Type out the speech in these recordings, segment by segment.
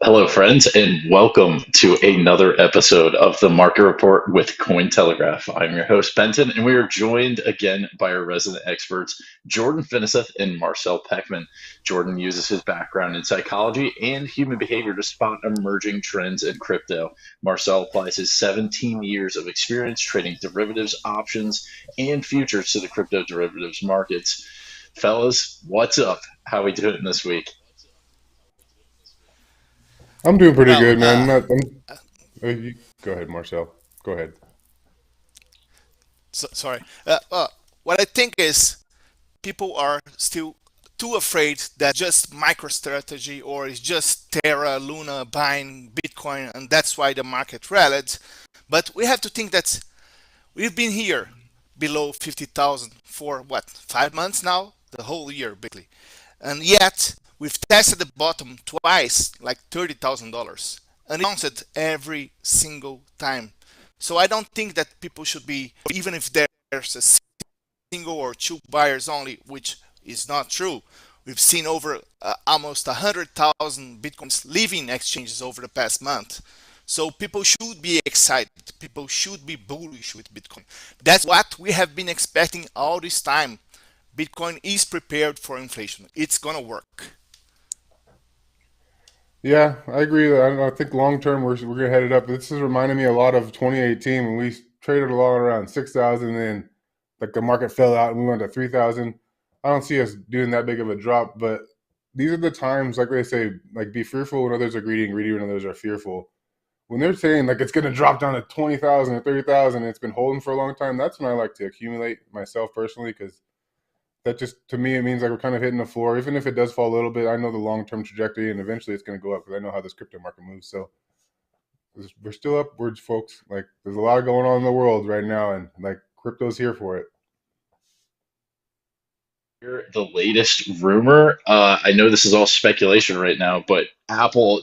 Hello, friends, and welcome to another episode of the Market Report with Cointelegraph. I'm your host, Benton, and we are joined again by our resident experts, Jordan Finiseth and Marcel Peckman. Jordan uses his background in psychology and human behavior to spot emerging trends in crypto. Marcel applies his 17 years of experience trading derivatives, options, and futures to the crypto derivatives markets. Fellas, what's up? How are we doing this week? I'm doing pretty good, man. Go ahead, Marcel. Go ahead. Sorry. What I think is people are still too afraid that just MicroStrategy or it's just Terra, Luna buying Bitcoin, and that's why the market rallied. But we have to think that we've been here below 50,000 for what, 5 months now? The whole year, basically. And yet, we've tested the bottom twice, like $30,000, and it bounced every single time. So I don't think that people should be, even if there's a single or two buyers only, which is not true. We've seen over almost 100,000 Bitcoins leaving exchanges over the past month. So people should be excited. People should be bullish with Bitcoin. That's what we have been expecting all this time. Bitcoin is prepared for inflation. It's going to work. Yeah, I agree. I think long term we're gonna head it up. This is reminding me a lot of 2018 when we traded a lot around 6,000, and then like the market fell out and we went to 3,000. I don't see us doing that big of a drop, but these are the times, like they say, like be fearful when others are greedy and greedy when others are fearful. When they're saying like it's gonna drop down to 20,000 or 30,000, and it's been holding for a long time, that's when I like to accumulate myself personally, because that just, to me, it means like we're kind of hitting the floor. Even if it does fall a little bit, I know the long-term trajectory, and eventually it's going to go up because I know how this crypto market moves. So we're still upwards, folks. Like there's a lot going on in the world right now, and like crypto's here for it. The latest rumor, I know this is all speculation right now, but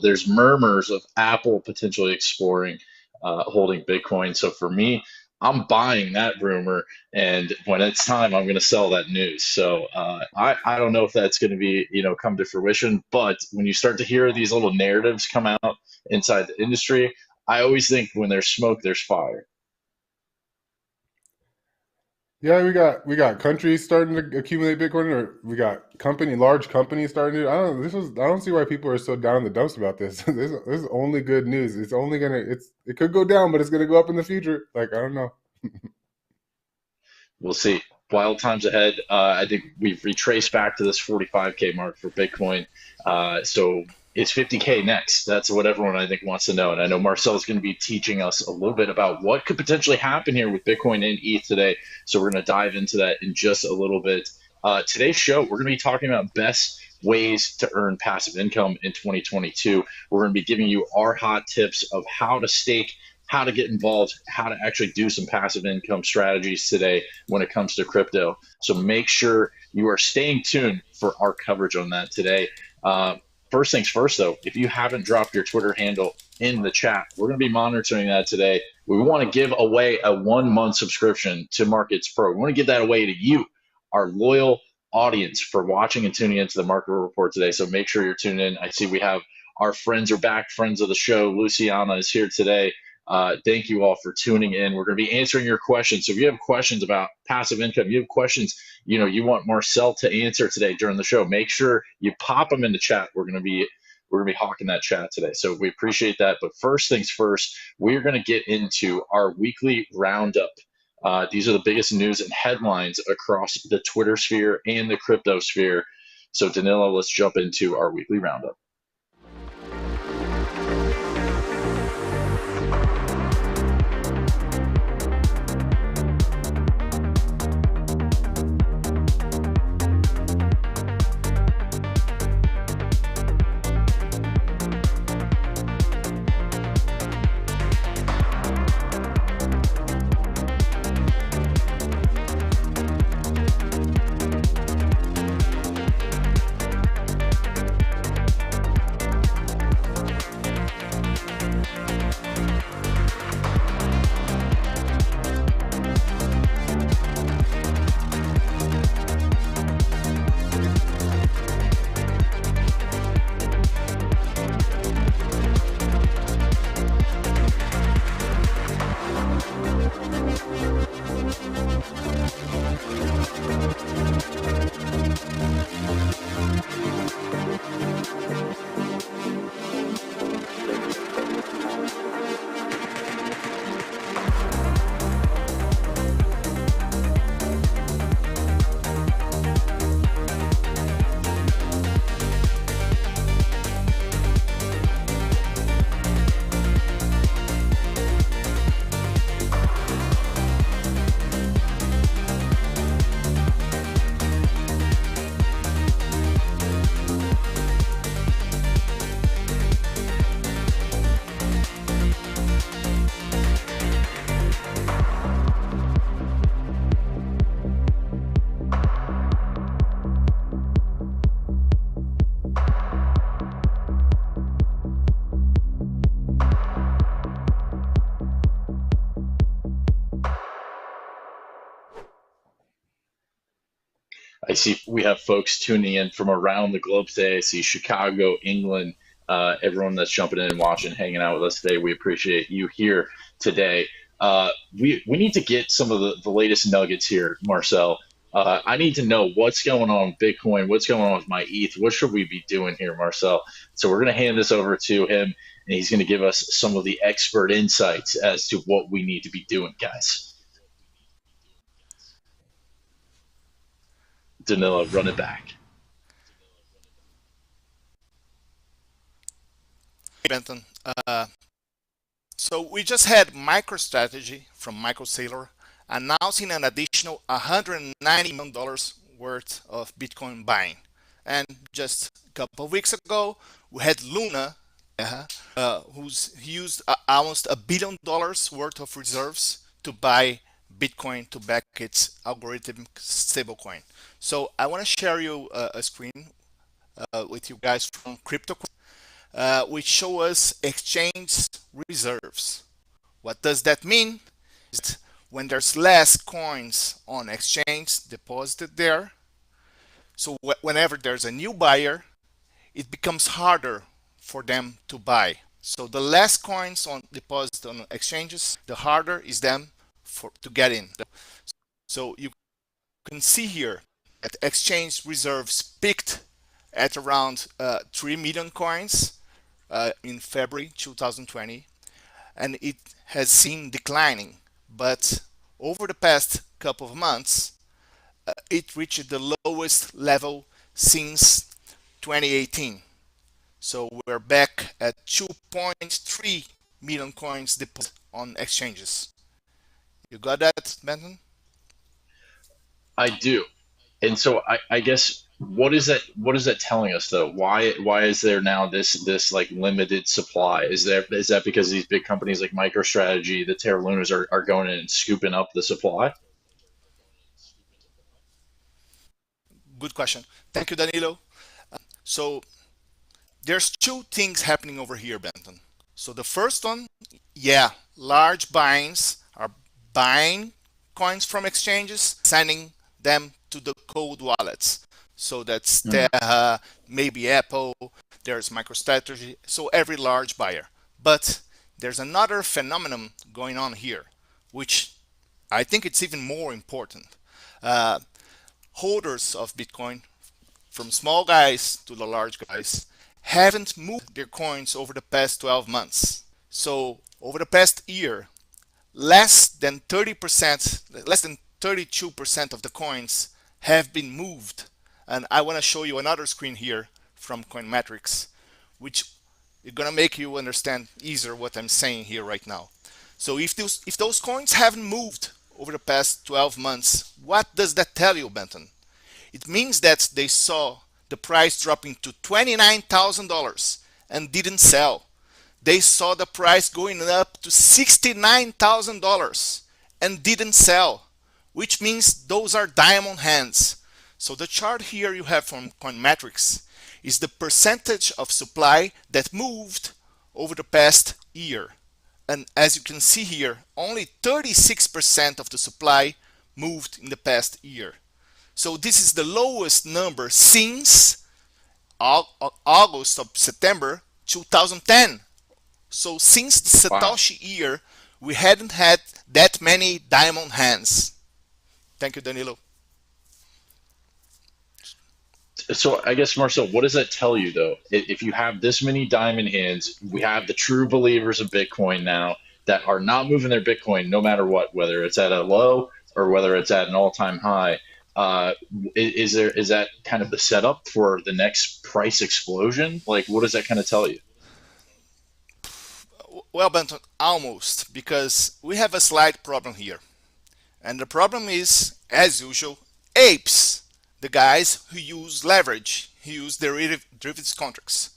there's murmurs of Apple potentially exploring holding Bitcoin. So for me, I'm buying that rumor, and when it's time, I'm going to sell that news. So I don't know if that's going to be, come to fruition, but when you start to hear these little narratives come out inside the industry, I always think when there's smoke, there's fire. Yeah, we got countries starting to accumulate Bitcoin, or we got large companies starting to. I don't see why people are so down in the dumps about this. This is only good news. It's only it could go down, but it's gonna go up in the future. Like, I don't know. We'll see. Wild times ahead. I think we've retraced back to this 45K mark for Bitcoin. So it's 50K next. That's what everyone I think wants to know. And I know Marcel is going to be teaching us a little bit about what could potentially happen here with Bitcoin and ETH today. So we're going to dive into that in just a little bit. Today's show, we're going to be talking about best ways to earn passive income in 2022. We're going to be giving you our hot tips of how to stake, how to get involved, how to actually do some passive income strategies today when it comes to crypto. So make sure you are staying tuned for our coverage on that today. First things first, though, if you haven't dropped your Twitter handle in the chat, we're going to be monitoring that today. We want to give away a 1-month subscription to Markets Pro. We want to give that away to you, our loyal audience, for watching and tuning into the Market Report today. So make sure you're tuned in. I see we have our friends are back, friends of the show. Luciana is here today. Thank you all for tuning in. We're going to be answering your questions. So if you have questions about passive income, you have questions, you want Marcel to answer today during the show, make sure you pop them in the chat. We're going to be hawking that chat today. So we appreciate that. But first things first, we're going to get into our weekly roundup. These are the biggest news and headlines across the Twitter sphere and the crypto sphere. So Danilo, let's jump into our weekly roundup. I see we have folks tuning in from around the globe today. I see Chicago, England, everyone that's jumping in and watching, hanging out with us today. We appreciate you here today. We need to get some of the latest nuggets here, Marcel. I need to know what's going on with Bitcoin, what's going on with my ETH. What should we be doing here, Marcel? So we're going to hand this over to him, and he's going to give us some of the expert insights as to what we need to be doing, guys. Danilo, run it back. Benton. So we just had MicroStrategy from Michael Saylor announcing an additional $190 million worth of Bitcoin buying. And just a couple of weeks ago, we had Luna, who's used almost $1 billion worth of reserves to buy Bitcoin to back its algorithmic stablecoin. So I want to share you a screen with you guys from Crypto, which show us exchange reserves. What does that mean? When there's less coins on exchange deposited there, so whenever there's a new buyer, it becomes harder for them to buy. So the less coins on deposit on exchanges, the harder is them to get in. So you can see here that exchange reserves peaked at around 3 million coins in February 2020, and it has seen declining. But over the past couple of months, it reached the lowest level since 2018. So we're back at 2.3 million coins deposited on exchanges. You got that, Benton? I do. And so I guess what is that telling us though? Why is there now this like limited supply? Is that because these big companies like MicroStrategy, the Terra Lunas are going in and scooping up the supply? Good question. Thank you, Danilo. So there's two things happening over here, Benton. So the first one, yeah, large buyings are buying coins from exchanges, sending them to the cold wallets. So that's Terra, maybe Apple, there's MicroStrategy, so every large buyer. But there's another phenomenon going on here, which I think it's even more important. Holders of Bitcoin, from small guys to the large guys, haven't moved their coins over the past 12 months. So over the past year, less than 30%, less than 32% of the coins have been moved. And I want to show you another screen here from Coinmetrics, which is going to make you understand easier what I'm saying here right now. So if those coins haven't moved over the past 12 months, what does that tell you, Benton? It means that they saw the price dropping to $29,000 and didn't sell. They saw the price going up to $69,000 and didn't sell, which means those are diamond hands. So the chart here you have from Coinmetrics is the percentage of supply that moved over the past year. And as you can see here, only 36% of the supply moved in the past year. So this is the lowest number since August of September 2010. So since the Satoshi year, we hadn't had that many diamond hands. Thank you, Danilo. So I guess Marcel, what does that tell you though? If you have this many diamond hands, we have the true believers of Bitcoin now that are not moving their Bitcoin no matter what, whether it's at a low or whether it's at an all-time high. Is that kind of the setup for the next price explosion? Like, what does that kind of tell you? Well, Benton, almost, because we have a slight problem here. And the problem is, as usual, apes, the guys who use leverage, who use derivatives contracts.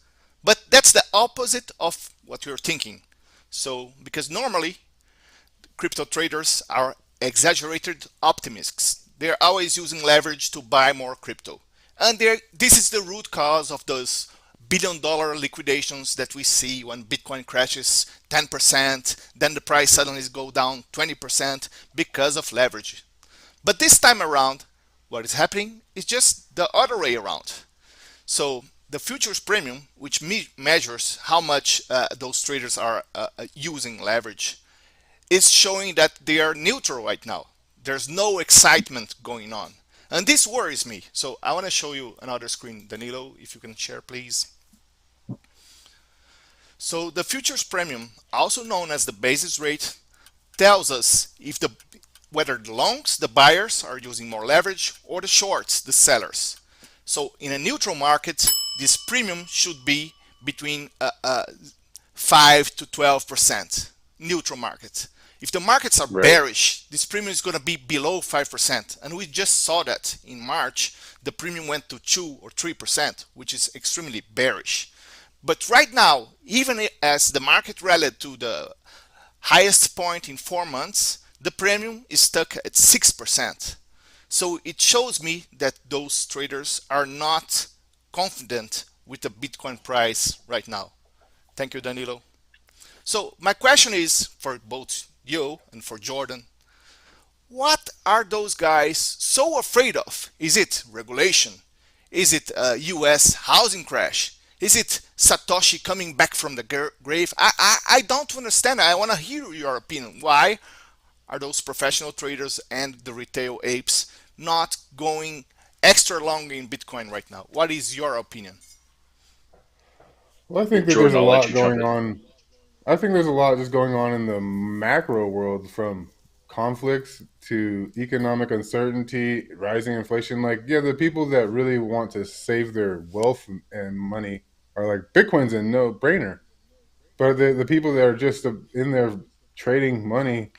But that's the opposite of what you're thinking. So, because normally crypto traders are exaggerated optimists. They're always using leverage to buy more crypto. And this is the root cause of those billion-dollar liquidations that we see when Bitcoin crashes 10%, then the price suddenly go down 20% because of leverage. But this time around, what is happening is just the other way around. So the futures premium, which measures how much those traders are using leverage, is showing that they are neutral right now. There's no excitement going on. And this worries me. So I want to show you another screen. Danilo, if you can share, please. So the futures premium, also known as the basis rate, tells us if whether the longs, the buyers, are using more leverage, or the shorts, the sellers. So in a neutral market, this premium should be between 5 to 12%. Neutral market. If the markets are bearish, this premium is going to be below 5%. And we just saw that in March, the premium went to 2 or 3%, which is extremely bearish. But right now, even as the market rallied to the highest point in 4 months, the premium is stuck at 6%. So it shows me that those traders are not confident with the Bitcoin price right now. Thank you, Danilo. So my question is for both you and for Jordan, what are those guys so afraid of? Is it regulation? Is it a US housing crash? Is it Satoshi coming back from the grave? I don't understand. I want to hear your opinion. Why are those professional traders and the retail apes not going extra long in Bitcoin right now? What is your opinion? Well, I think that Jordan, there's a I'll let lot you jump going in. on. I think there's a lot just going on in the macro world, from conflicts to economic uncertainty, rising inflation. Like, yeah, the people that really want to save their wealth and money are like, Bitcoin's a no-brainer. But the people that are just in there trading money,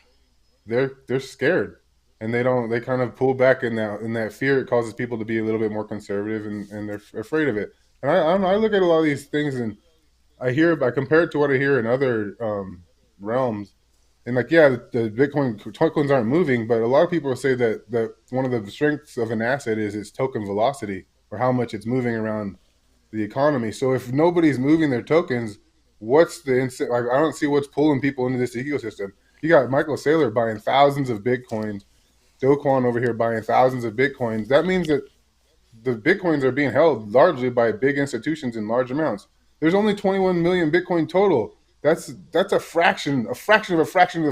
they're scared, and they kind of pull back in that fear. It causes people to be a little bit more conservative, and they're afraid of it. And I don't know, I look at a lot of these things, and I compare it to what I hear in other realms, and like, yeah, the Bitcoin tokens aren't moving, but a lot of people say that one of the strengths of an asset is its token velocity, or how much it's moving around the economy. So if nobody's moving their tokens, what's the like? I don't see what's pulling people into this ecosystem. You got Michael Saylor buying thousands of Bitcoins, Do Kwon over here buying thousands of Bitcoins. That means that the Bitcoins are being held largely by big institutions in large amounts. There's only 21 million Bitcoin total. That's a fraction of a fraction of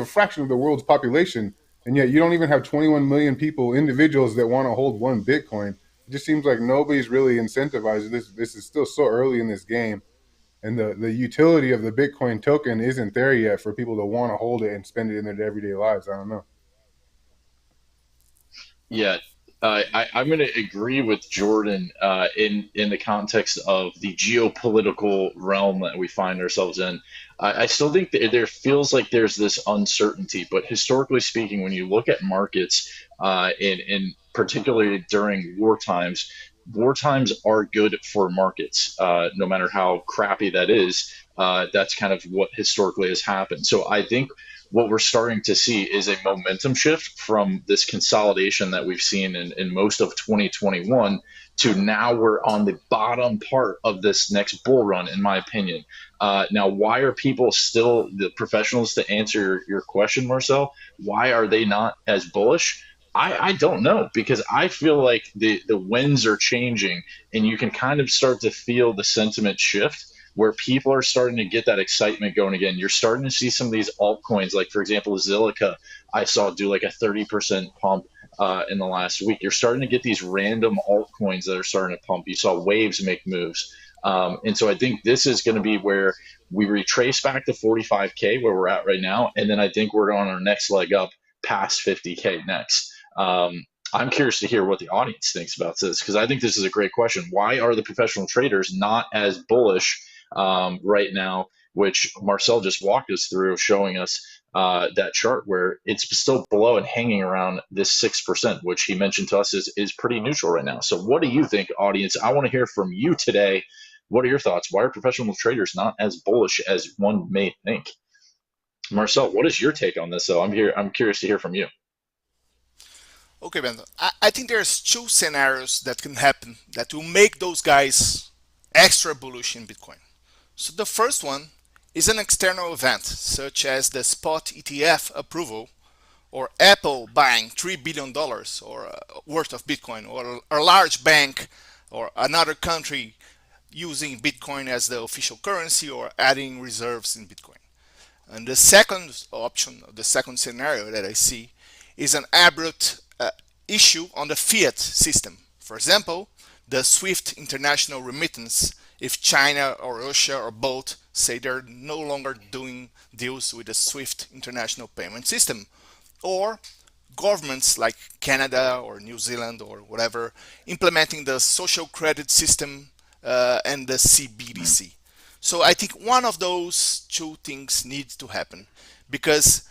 a fraction of the world's population. And yet you don't even have 21 million people, individuals, that want to hold one Bitcoin. It just seems like nobody's really incentivized. This is still so early in this game. And the utility of the Bitcoin token isn't there yet for people to want to hold it and spend it in their everyday lives. I don't know. Yeah, I'm going to agree with Jordan in the context of the geopolitical realm that we find ourselves in. I still think that there feels like there's this uncertainty, but historically speaking, when you look at markets, in particularly during war times are good for markets, no matter how crappy that is. That's kind of what historically has happened. So I think what we're starting to see is a momentum shift from this consolidation that we've seen in most of 2021 to now we're on the bottom part of this next bull run, in my opinion. Now, why are people still, the professionals, to answer your question, Marcel, why are they not as bullish? I don't know, because I feel like the winds are changing and you can kind of start to feel the sentiment shift where people are starting to get that excitement going again. You're starting to see some of these altcoins, like for example, Zilliqa, I saw do like a 30% pump. in the last week. You're starting to get these random altcoins that are starting to pump. You saw waves make moves. And so I think this is going to be where we retrace back to 45K where we're at right now. And then I think we're on our next leg up past 50K next. I'm curious to hear what the audience thinks about this, because I think this is a great question. Why are the professional traders not as bullish right now, which Marcel just walked us through, showing us that chart where it's still below and hanging around this 6%, which he mentioned to us is pretty neutral right now. So what do you think, audience? I want to hear from you today. What are your thoughts? Why are professional traders not as bullish as one may think? Marcel, what is your take on this, though? I'm curious to hear from you. Okay, Benton. I think there's two scenarios that can happen that will make those guys extra bullish in Bitcoin. So the first one is an external event, such as the spot ETF approval, or Apple buying $3 billion or worth of Bitcoin, or a large bank or another country using Bitcoin as the official currency or adding reserves in Bitcoin. And the second option, the second scenario that I see, is an abrupt issue on the fiat system. For example, the SWIFT international remittance, if China or Russia or both say they're no longer doing deals with the SWIFT international payment system, or governments like Canada or New Zealand or whatever implementing the social credit system and the CBDC. So I think one of those two things needs to happen, because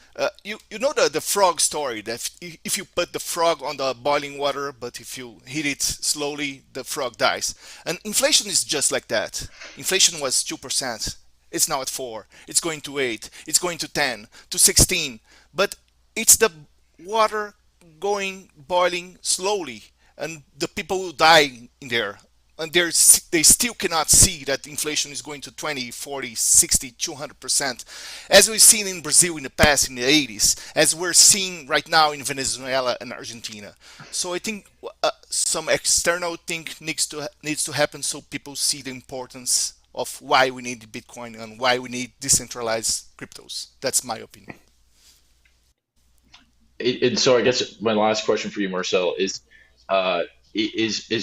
you know the frog story, that if you put the frog on the boiling water, but if you hit it slowly, the frog dies. And inflation is just like that. Inflation was 2%. It's now at 4. It's going to 8. It's going to 10, to 16. But it's the water boiling slowly, and the people will die in there. And they still cannot see that inflation is going to 20, 40, 60, 200%, as we've seen in Brazil in the past, in the 80s, as we're seeing right now in Venezuela and Argentina. So I think some external thing needs to happen, so people see the importance of why we need Bitcoin and why we need decentralized cryptos. That's my opinion. And so I guess my last question for you, Marcel, is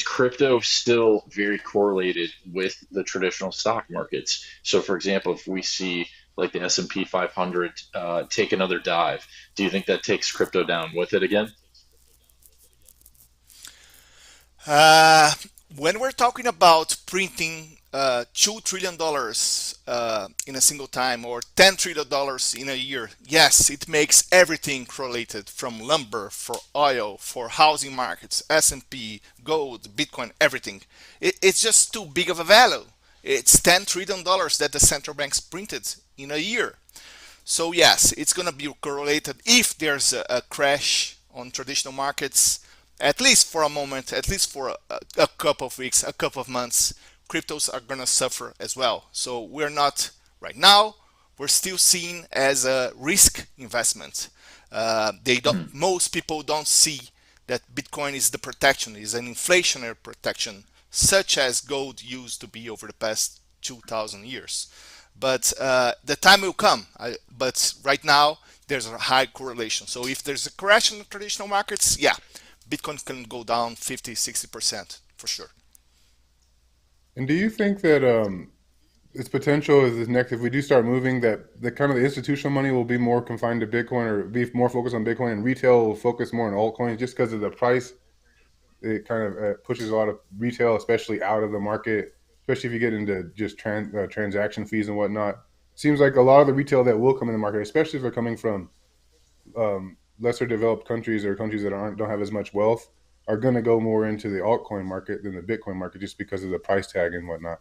crypto still very correlated with the traditional stock markets? So, for example, if we see like the S&P 500 take another dive, do you think that takes crypto down with it again? When we're talking about printing $2 trillion in a single time, or $10 trillion in a year, yes, it makes everything correlated, from lumber, for oil, for housing markets, S&P, gold, Bitcoin, everything. It's just too big of a value. It's $10 trillion that the central banks printed in a year. So yes, it's going to be correlated. If there's a crash on traditional markets, at least for a moment, at least for a couple of weeks, a couple of months, cryptos are going to suffer as well. So we're not, right now, we're still seen as a risk investment. Most people don't see that Bitcoin is the protection, is an inflationary protection, such as gold used to be over the past 2,000 years. But the time will come. But right now, there's a high correlation. So if there's a crash in the traditional markets, yeah, Bitcoin can go down 50, 60% for sure. And do you think that its potential is this next, if we do start moving, that the kind of the institutional money will be more confined to Bitcoin, or be more focused on Bitcoin, and retail will focus more on altcoins just because of the price? It kind of pushes a lot of retail, especially out of the market, especially if you get into just transaction fees and whatnot. Seems like a lot of the retail that will come in the market, especially if they're coming from lesser developed countries or countries that don't have as much wealth, are going to go more into the altcoin market than the Bitcoin market, just because of the price tag and whatnot.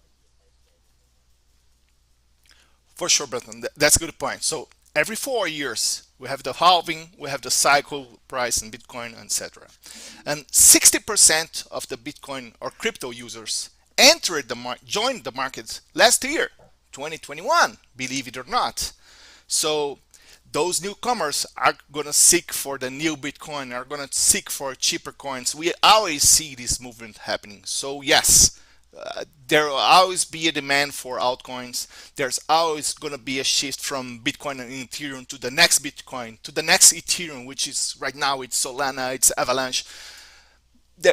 For sure, Benton. That's a good point. So every 4 years, we have the halving, we have the cycle price in Bitcoin, etc. And 60% of the Bitcoin or crypto users joined the market last year, 2021, believe it or not. So those newcomers are going to seek for the new Bitcoin, are going to seek for cheaper coins. We always see this movement happening. So yes, There will always be a demand for altcoins. There's always going to be a shift from Bitcoin and Ethereum to the next Bitcoin, to the next Ethereum, which is right now it's Solana, it's Avalanche.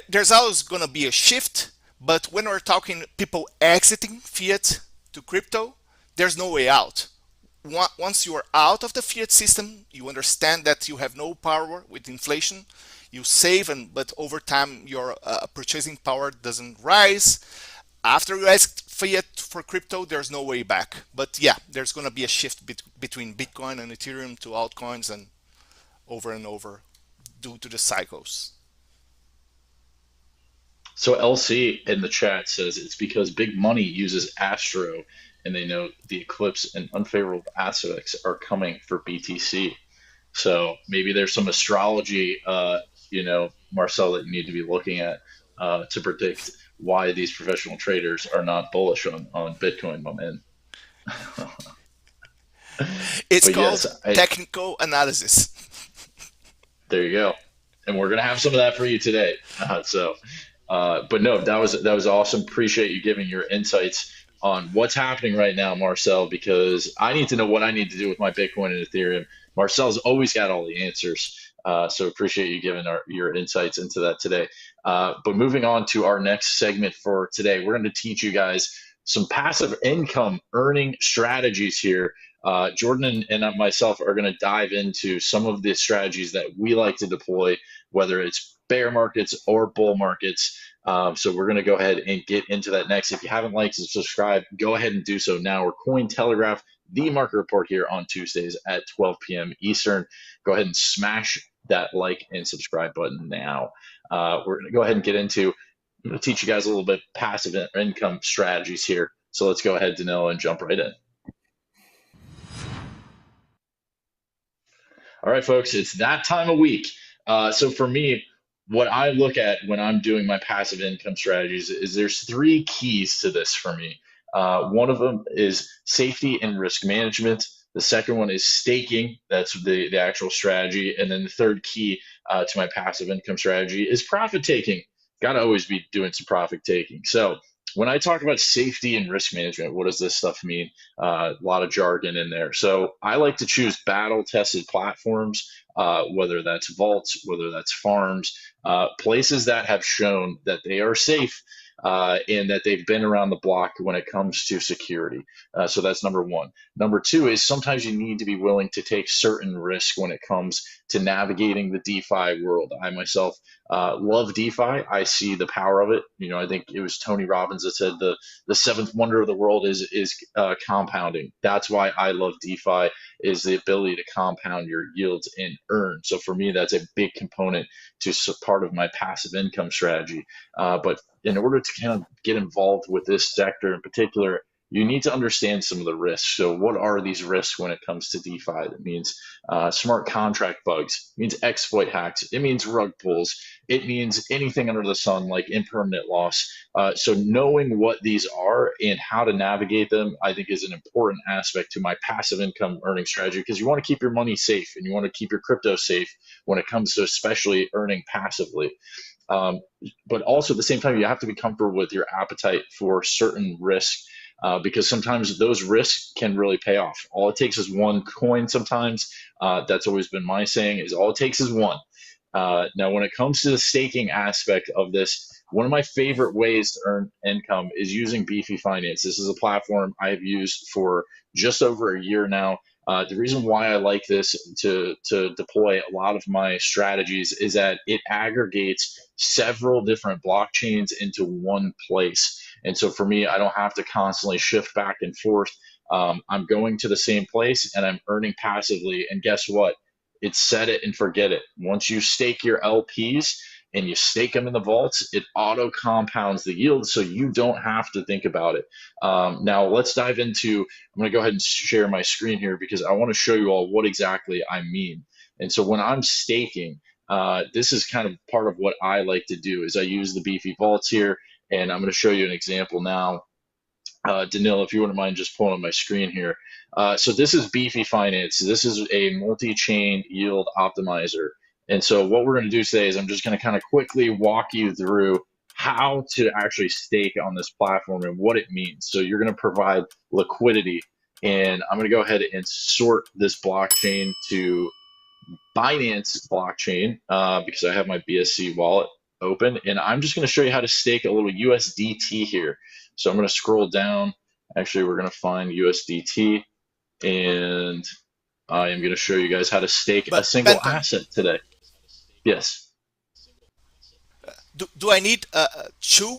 There's always going to be a shift, but when we're talking people exiting fiat to crypto, there's no way out. Once you are out of the fiat system, you understand that you have no power with inflation. You save, but over time your purchasing power doesn't rise. After you exit fiat for crypto, there's no way back. But yeah, there's going to be a shift between Bitcoin and Ethereum to altcoins and over due to the cycles. So LC in the chat says it's because big money uses Astro and they know the eclipse and unfavorable aspects are coming for BTC. So maybe there's some astrology, Marcel, that you need to be looking at to predict why these professional traders are not bullish on Bitcoin, my man. It's called technical analysis. There you go. And we're going to have some of that for you today. But no, that was awesome. Appreciate you giving your insights on what's happening right now, Marcel, because I need to know what I need to do with my Bitcoin and Ethereum. Marcel's always got all the answers. So appreciate you giving your insights into that today. But moving on to our next segment for today, we're going to teach you guys some passive income earning strategies here. Jordan and myself are going to dive into some of the strategies that we like to deploy, whether it's bear markets or bull markets. So we're going to go ahead and get into that next. If you haven't liked and subscribed, go ahead and do so now. We're Cointelegraph, the market report here on Tuesdays at 12 p.m. Eastern. Go ahead and smash that like and subscribe button now. We're going to go ahead and get into, I'm going to teach you guys a little bit passive income strategies here. So let's go ahead, Danilo, and jump right in. All right, folks, it's that time of week. So for me, what I look at when I'm doing my passive income strategies is there's three keys to this for me. One of them is safety and risk management. The second one is staking. That's the actual strategy. And then the third key to my passive income strategy is profit taking. Got to always be doing some profit taking. So when I talk about safety and risk management, what does this stuff mean? A lot of jargon in there. So I like to choose battle-tested platforms, whether that's vaults, whether that's farms, places that have shown that they are safe and that they've been around the block when it comes to security. So that's number one. Number two is sometimes you need to be willing to take certain risks when it comes to navigating the DeFi world. I myself love DeFi. I see the power of it. I think it was Tony Robbins that said the seventh wonder of the world is compounding. That's why I love DeFi, is the ability to compound your yields and earn. So for me, that's a big component to part of my passive income strategy. But in order to kind of get involved with this sector in particular, you need to understand some of the risks. So what are these risks when it comes to DeFi? That means smart contract bugs, it means exploit hacks, it means rug pulls, it means anything under the sun like impermanent loss. So knowing what these are and how to navigate them, I think is an important aspect to my passive income earning strategy, because you want to keep your money safe and you want to keep your crypto safe when it comes to especially earning passively. But also at the same time, you have to be comfortable with your appetite for certain risks. Because sometimes those risks can really pay off. All it takes is one coin sometimes. That's always been my saying, is all it takes is one. Now, when it comes to the staking aspect of this, one of my favorite ways to earn income is using Beefy Finance. This is a platform I've used for just over a year now. The reason why I like this to deploy a lot of my strategies is that it aggregates several different blockchains into one place. And so for me, I don't have to constantly shift back and forth. I'm going to the same place and I'm earning passively. And guess what? It's set it and forget it. Once you stake your LPs and you stake them in the vaults, it auto compounds the yield, so you don't have to think about it. Now let's dive into, I'm going to go ahead and share my screen here because I want to show you all what exactly I mean. And so when I'm staking, this is kind of part of what I like to do is I use the Beefy vaults here, and I'm going to show you an example now. Danilo, if you wouldn't mind just pulling up my screen here. So this is Beefy Finance. This is a multi-chain yield optimizer. And so what we're going to do today is I'm just going to kind of quickly walk you through how to actually stake on this platform and what it means. So you're going to provide liquidity, and I'm going to go ahead and sort this blockchain to Binance blockchain because I have my BSC wallet open, and I'm just going to show you how to stake a little USDT here. So I'm going to scroll down. Actually, we're going to find USDT, and I am going to show you guys how to stake a single Benton, asset today. Yes. do I need two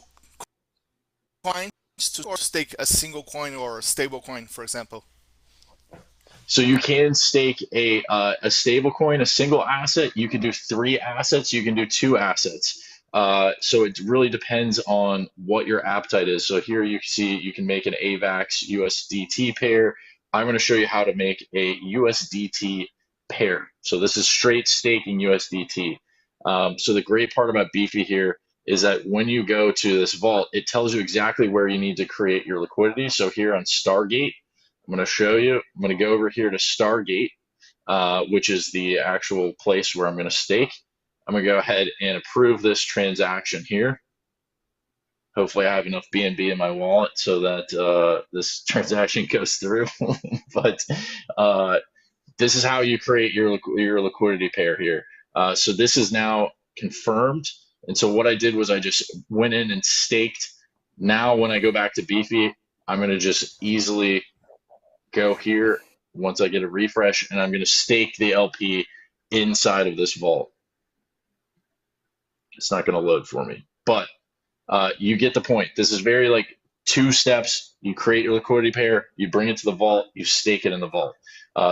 coins to stake a single coin or a stable coin, for example? So you can stake a stable coin, a single asset. You can do 3 assets. You can do 2 assets. So it really depends on what your appetite is. So here you can see you can make an AVAX USDT pair. I'm going to show you how to make a USDT pair. So this is straight staking USDT. So the great part about Beefy here is that when you go to this vault, it tells you exactly where you need to create your liquidity. So here on Stargate, I'm going to show you. I'm going to go over here to Stargate, which is the actual place where I'm going to stake. I'm going to go ahead and approve this transaction here. Hopefully I have enough BNB in my wallet so that this transaction goes through. But this is how you create your liquidity pair here. So this is now confirmed. And so what I did was I just went in and staked. Now when I go back to Beefy, I'm going to just easily go here once I get a refresh, and I'm going to stake the LP inside of this vault. It's not going to load for me, but you get the point. This is very like 2 steps. You create your liquidity pair, you bring it to the vault, you stake it in the vault.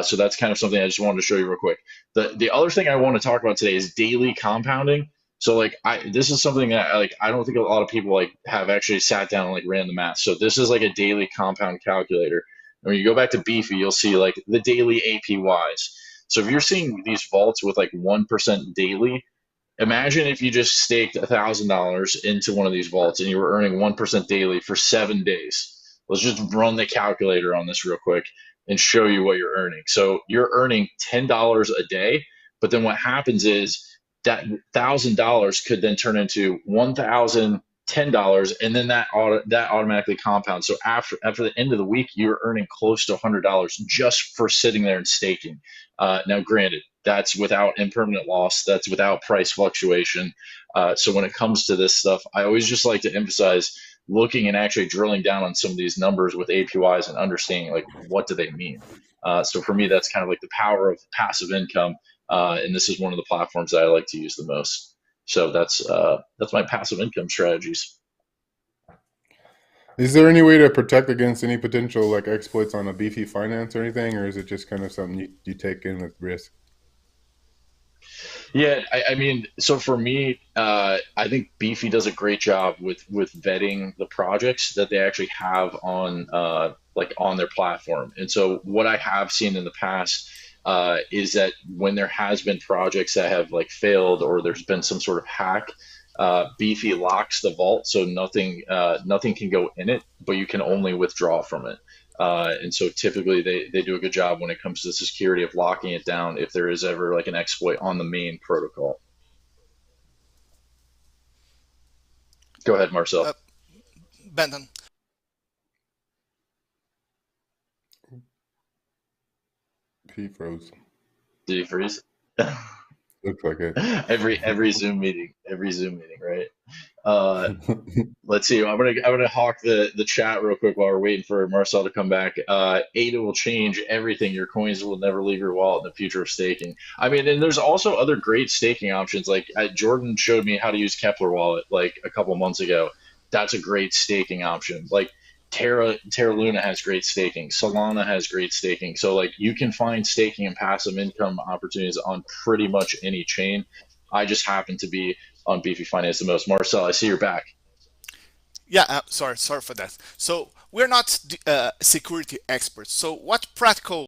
So that's kind of something I just wanted to show you real quick. The other thing I want to talk about today is daily compounding. So like this is something that I don't think a lot of people like have actually sat down and like ran the math. So this is like a daily compound calculator. And when you go back to Beefy, you'll see like the daily APYs. So if you're seeing these vaults with like 1% daily, imagine if you just staked $1,000 into one of these vaults and you were earning 1% daily for 7 days. Let's just run the calculator on this real quick and show you what you're earning. So you're earning $10 a day, but then what happens is that $1,000 could then turn into $1,010, and then that automatically compounds. So after the end of the week, you're earning close to $100 just for sitting there and staking. Now, granted, that's without impermanent loss. That's without price fluctuation. So when it comes to this stuff, I always just like to emphasize looking and actually drilling down on some of these numbers with APYs and understanding like what do they mean. So for me, that's kind of like the power of passive income. And this is one of the platforms that I like to use the most. So that's my passive income strategies. Is there any way to protect against any potential like exploits on a Beefy finance or anything, or is it just kind of something you take in with risk? Yeah, I mean, so for me, I think Beefy does a great job with vetting the projects that they actually have on like on their platform. And so what I have seen in the past is that when there has been projects that have like failed or there's been some sort of hack, Beefy locks the vault, so nothing can go in it, but you can only withdraw from it. And so typically they do a good job when it comes to the security of locking it down if there is ever like an exploit on the main protocol. Go ahead, Marcel. Benton. He froze. Did he freeze? Looks like it. Every Zoom meeting, right? Let's see. I'm gonna hawk the chat real quick while we're waiting for Marcel to come back. ADA will change everything. Your coins will never leave your wallet in the future of staking. I mean, and there's also other great staking options. Like Jordan showed me how to use Kepler Wallet like a couple months ago. That's a great staking option. Like Terra Luna has great staking. Solana has great staking. So like you can find staking and passive income opportunities on pretty much any chain. I just happen to be on Beefy Finance the most. Marcel, I see you're back. Yeah, sorry for that. So we're not security experts. So what practical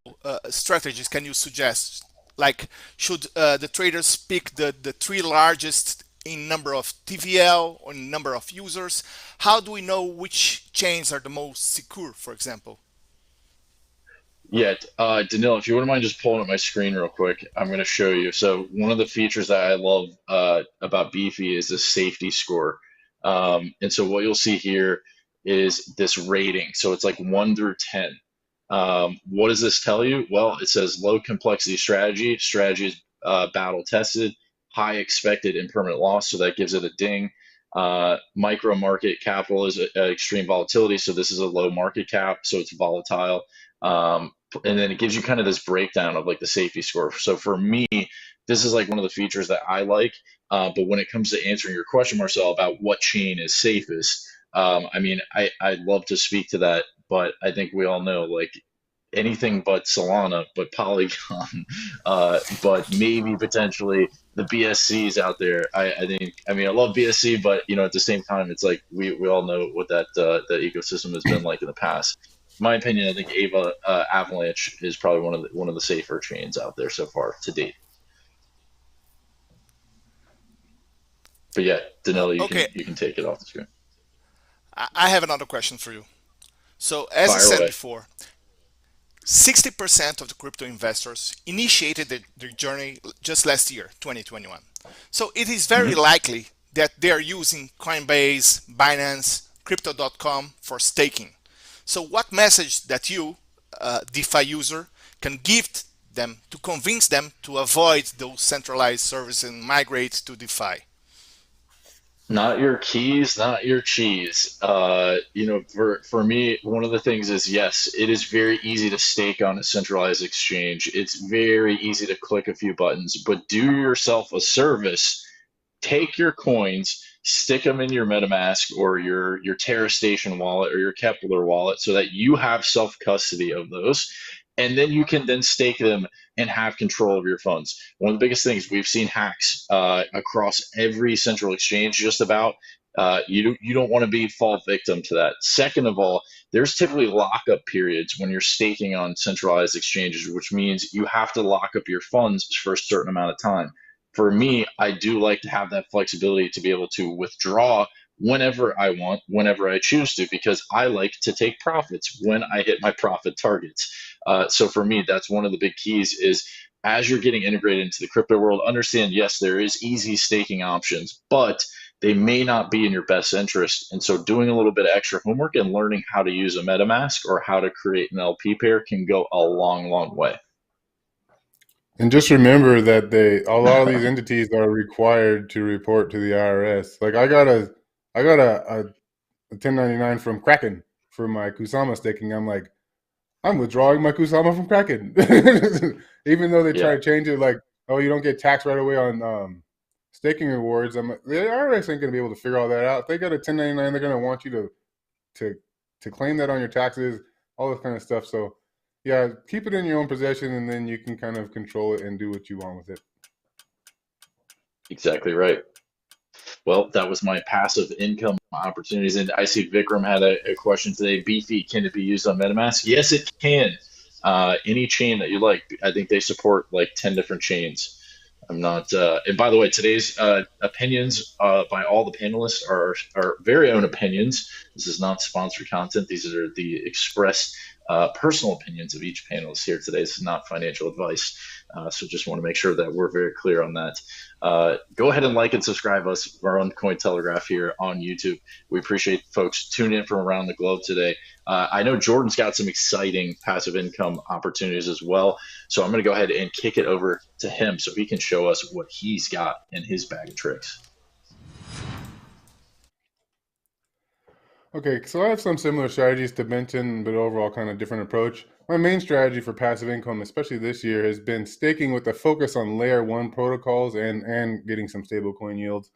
strategies can you suggest? Like, should the traders pick the 3 largest in number of TVL or number of users? How do we know which chains are the most secure, for example? Yeah, Danilo, if you wouldn't mind just pulling up my screen real quick, I'm going to show you. So one of the features that I love about Beefy is the safety score. And so what you'll see here is this rating. So it's like 1 through 10. What does this tell you? Well, it says low complexity strategy. Strategy is battle tested, high expected impermanent loss. So that gives it a ding. Micro market capital is extreme volatility. So this is a low market cap. So it's volatile. And then it gives you kind of this breakdown of like the safety score. So for me, this is like one of the features that I like. But when it comes to answering your question, Marcel, about what chain is safest, I mean, I'd love to speak to that, but I think we all know like anything but Solana, but Polygon, but maybe potentially the BSCs out there. I think, I mean, I love BSC, but you know, at the same time, it's like we all know what that the ecosystem has been like in the past. In my opinion, I think Avalanche is probably one of the safer chains out there so far to date. But yeah, Danilo, you can take it off the screen. I have another question for you. So as I said before, 60% of the crypto investors initiated their journey just last year, 2021. So it is very likely that they are using Coinbase, Binance, Crypto.com for staking. So what message that you, DeFi user, can give them to convince them to avoid those centralized services and migrate to DeFi? Not your keys, not your cheese. You know, for me, one of the things is, yes, it is very easy to stake on a centralized exchange. It's very easy to click a few buttons, but do yourself a service. Take your coins, stick them in your MetaMask or your Terra Station wallet or your Kepler wallet so that you have self-custody of those. And then you can then stake them and have control of your funds. One of the biggest things, we've seen hacks across every central exchange just about. You don't want to fall victim to that. Second of all, there's typically lockup periods when you're staking on centralized exchanges, which means you have to lock up your funds for a certain amount of time. For me, I do like to have that flexibility to be able to withdraw whenever I want, whenever I choose to, because I like to take profits when I hit my profit targets. So for me, that's one of the big keys is as you're getting integrated into the crypto world, understand, yes, there is easy staking options, but they may not be in your best interest. And so doing a little bit of extra homework and learning how to use a MetaMask or how to create an LP pair can go a long, long way. And just remember that a lot of these entities are required to report to the IRS. Like I got a 1099 from Kraken for my Kusama staking. I'm like, I'm withdrawing my Kusama from Kraken, even though they try to change it. Like, oh, you don't get taxed right away on staking rewards. I'm like, the IRS ain't gonna be able to figure all that out. If they got a 1099, they're gonna want you to claim that on your taxes, all this kind of stuff. So yeah, keep it in your own possession, and then you can kind of control it and do what you want with it. Exactly right. Well, that was my passive income opportunities. And I see Vikram had a question today. Beefy, can it be used on MetaMask? Yes, it can. Any chain that you like. I think they support like 10 different chains. I'm not, and by the way, today's opinions by all the panelists are our very own opinions. This is not sponsored content. These are the expressed personal opinions of each panelist here today. This is not financial advice. So just want to make sure that we're very clear on that. Go ahead and like and subscribe us. We're on Cointelegraph here on YouTube. We appreciate folks tuning in from around the globe today. I know Jordan's got some exciting passive income opportunities as well. So I'm going to go ahead and kick it over to him so he can show us what he's got in his bag of tricks. Okay, so I have some similar strategies to Benton, but overall kind of different approach. My main strategy for passive income, especially this year, has been staking with a focus on layer 1 protocols and getting some stablecoin yields.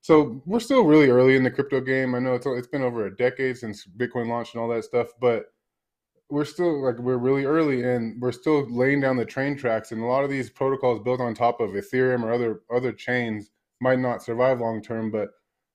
So we're still really early in the crypto game. I know it's been over a decade since Bitcoin launched and all that stuff, but we're really early and we're still laying down the train tracks. And a lot of these protocols built on top of Ethereum or other chains might not survive long term, but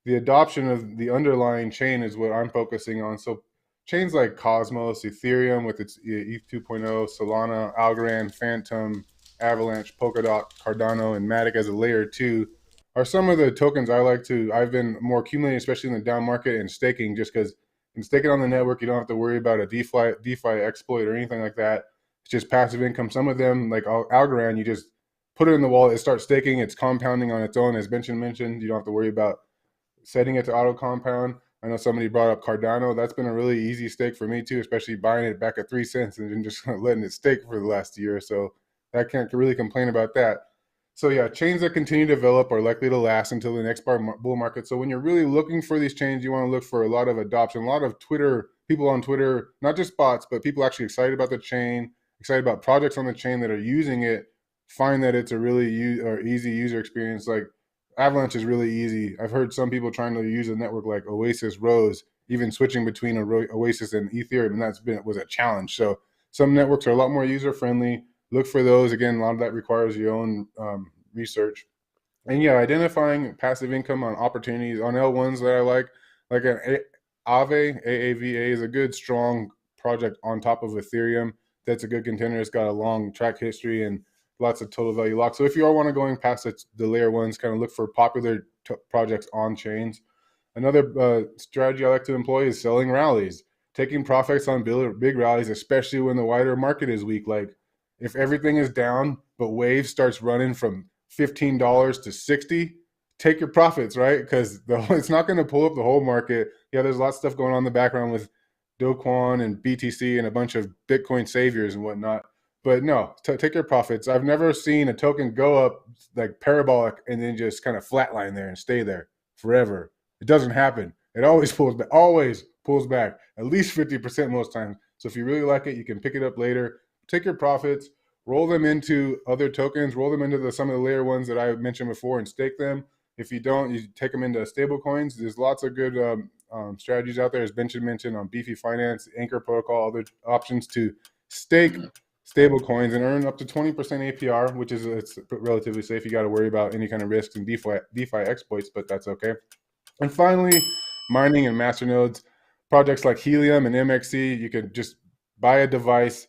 the adoption of the underlying chain is what I'm focusing on. So chains like Cosmos, Ethereum with its ETH 2.0, Solana, Algorand, Phantom, Avalanche, Polkadot, Cardano, and Matic as a layer 2 are some of the tokens I've been more accumulating, especially in the down market, and staking, just because you can stake it on the network. You don't have to worry about a DeFi exploit or anything like that. It's just passive income. Some of them, like Algorand, you just put it in the wallet, it starts staking, it's compounding on its own. As Benton mentioned, you don't have to worry about setting it to auto compound. I know somebody brought up Cardano. That's been a really easy stake for me too, especially buying it back at 3 cents and then just letting it stake for the last year or so. I can't really complain about that. So yeah, chains that continue to develop are likely to last until the next bull market. So when you're really looking for these chains, you want to look for a lot of adoption, a lot of people on Twitter, not just bots, but people actually excited about the chain, excited about projects on the chain that are using it, find that it's a really easy user experience. Like Avalanche is really easy. I've heard some people trying to use a network like Oasis Rose, even switching between Oasis and Ethereum, and was a challenge. So some networks are a lot more user friendly. Look for those. Again, a lot of that requires your own research. And yeah, identifying passive income on opportunities on L1s that I like an Aave, AAVA is a good, strong project on top of Ethereum. That's a good contender. It's got a long track history and lots of total value lock. So if you all want to going past the layer ones, kind of look for popular projects on chains. Another strategy I like to employ is selling rallies, taking profits on big rallies, especially when the wider market is weak. Like if everything is down, but Wave starts running from $15 to 60, take your profits, right? Because it's not going to pull up the whole market. Yeah, there's lots of stuff going on in the background with Do Kwon and BTC and a bunch of Bitcoin saviors and whatnot. But no, take your profits. I've never seen a token go up like parabolic and then just kind of flatline there and stay there forever. It doesn't happen. It always pulls back, at least 50% most times. So if you really like it, you can pick it up later. Take your profits, roll them into other tokens, roll them into some of the layer ones that I mentioned before and stake them. If you don't, you take them into stable coins. There's lots of good strategies out there, as Benton mentioned, on Beefy Finance, Anchor Protocol, other options to stake stable coins and earn up to 20% APR, which is it's relatively safe. You got to worry about any kind of risks and DeFi exploits, but that's okay. And finally, mining and masternodes. Projects like Helium and MXC, you can just buy a device,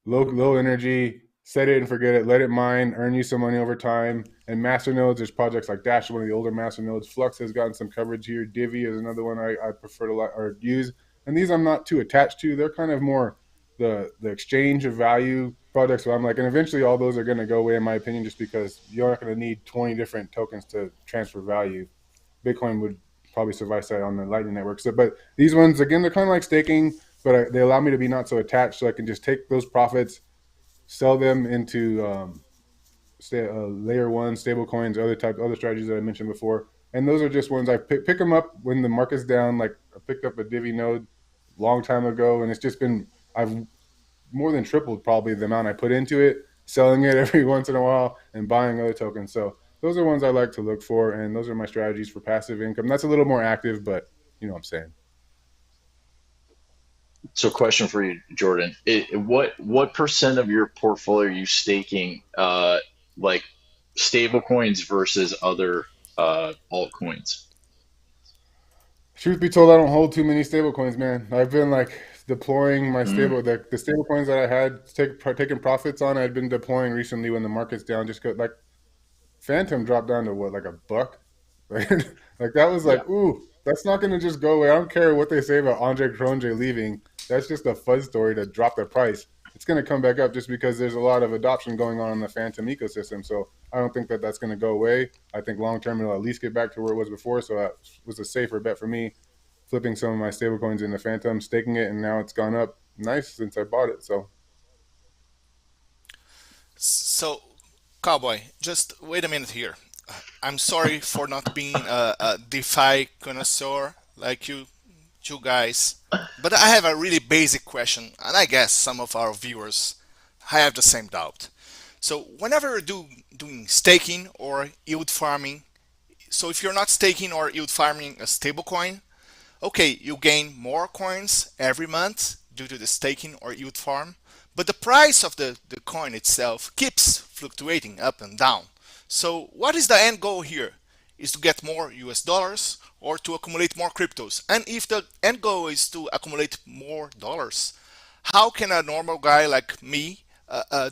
low energy, set it and forget it, let it mine, earn you some money over time. And masternodes, there's projects like Dash, one of the older masternodes. Flux has gotten some coverage here. Divi is another one I prefer to use. And these I'm not too attached to. They're kind of more the exchange of value projects. So I'm like, and eventually all those are going to go away, in my opinion, just because you're not going to need 20 different tokens to transfer value. Bitcoin would probably suffice that on the Lightning Network. So, but these ones, again, they're kind of like staking, but they allow me to be not so attached, so I can just take those profits, sell them into layer one stable coins, other strategies that I mentioned before. And those are just ones I pick them up when the market's down. Like I picked up a Divi node a long time ago, and it's just been, I've more than tripled probably the amount I put into it, selling it every once in a while and buying other tokens. So those are ones I like to look for, and those are my strategies for passive income. That's a little more active, but you know what I'm saying. So, question for you, Jordan: what percent of your portfolio are you staking, like stable coins versus other altcoins? Truth be told, I don't hold too many stable coins, man. I've been like deploying my Mm, the stable coins that I had taking profits on. I'd been deploying recently when the market's down. Just go like Phantom dropped down to what, like a buck? Like that was yeah. like, ooh, that's not gonna just go away. I don't care what they say about Andre Cronje leaving. That's just a fuzz story to drop the price. It's gonna come back up just because there's a lot of adoption going on in the Phantom ecosystem. So I don't think that that's gonna go away. I think long term it'll at least get back to where it was before. So that was a safer bet for me. Flipping some of my stable coins into Phantom, staking it, and now it's gone up nice since I bought it. So So, Cowboy, just wait a minute here. I'm sorry for not being a DeFi connoisseur like you guys, but I have a really basic question, and I guess some of our viewers have the same doubt. So, whenever you're doing staking or yield farming, so if you're not staking or yield farming a stablecoin, okay, you gain more coins every month due to the staking or yield farm, but the price of the coin itself keeps fluctuating up and down. So what is the end goal here? Is to get more US dollars or to accumulate more cryptos? And if the end goal is to accumulate more dollars, how can a normal guy like me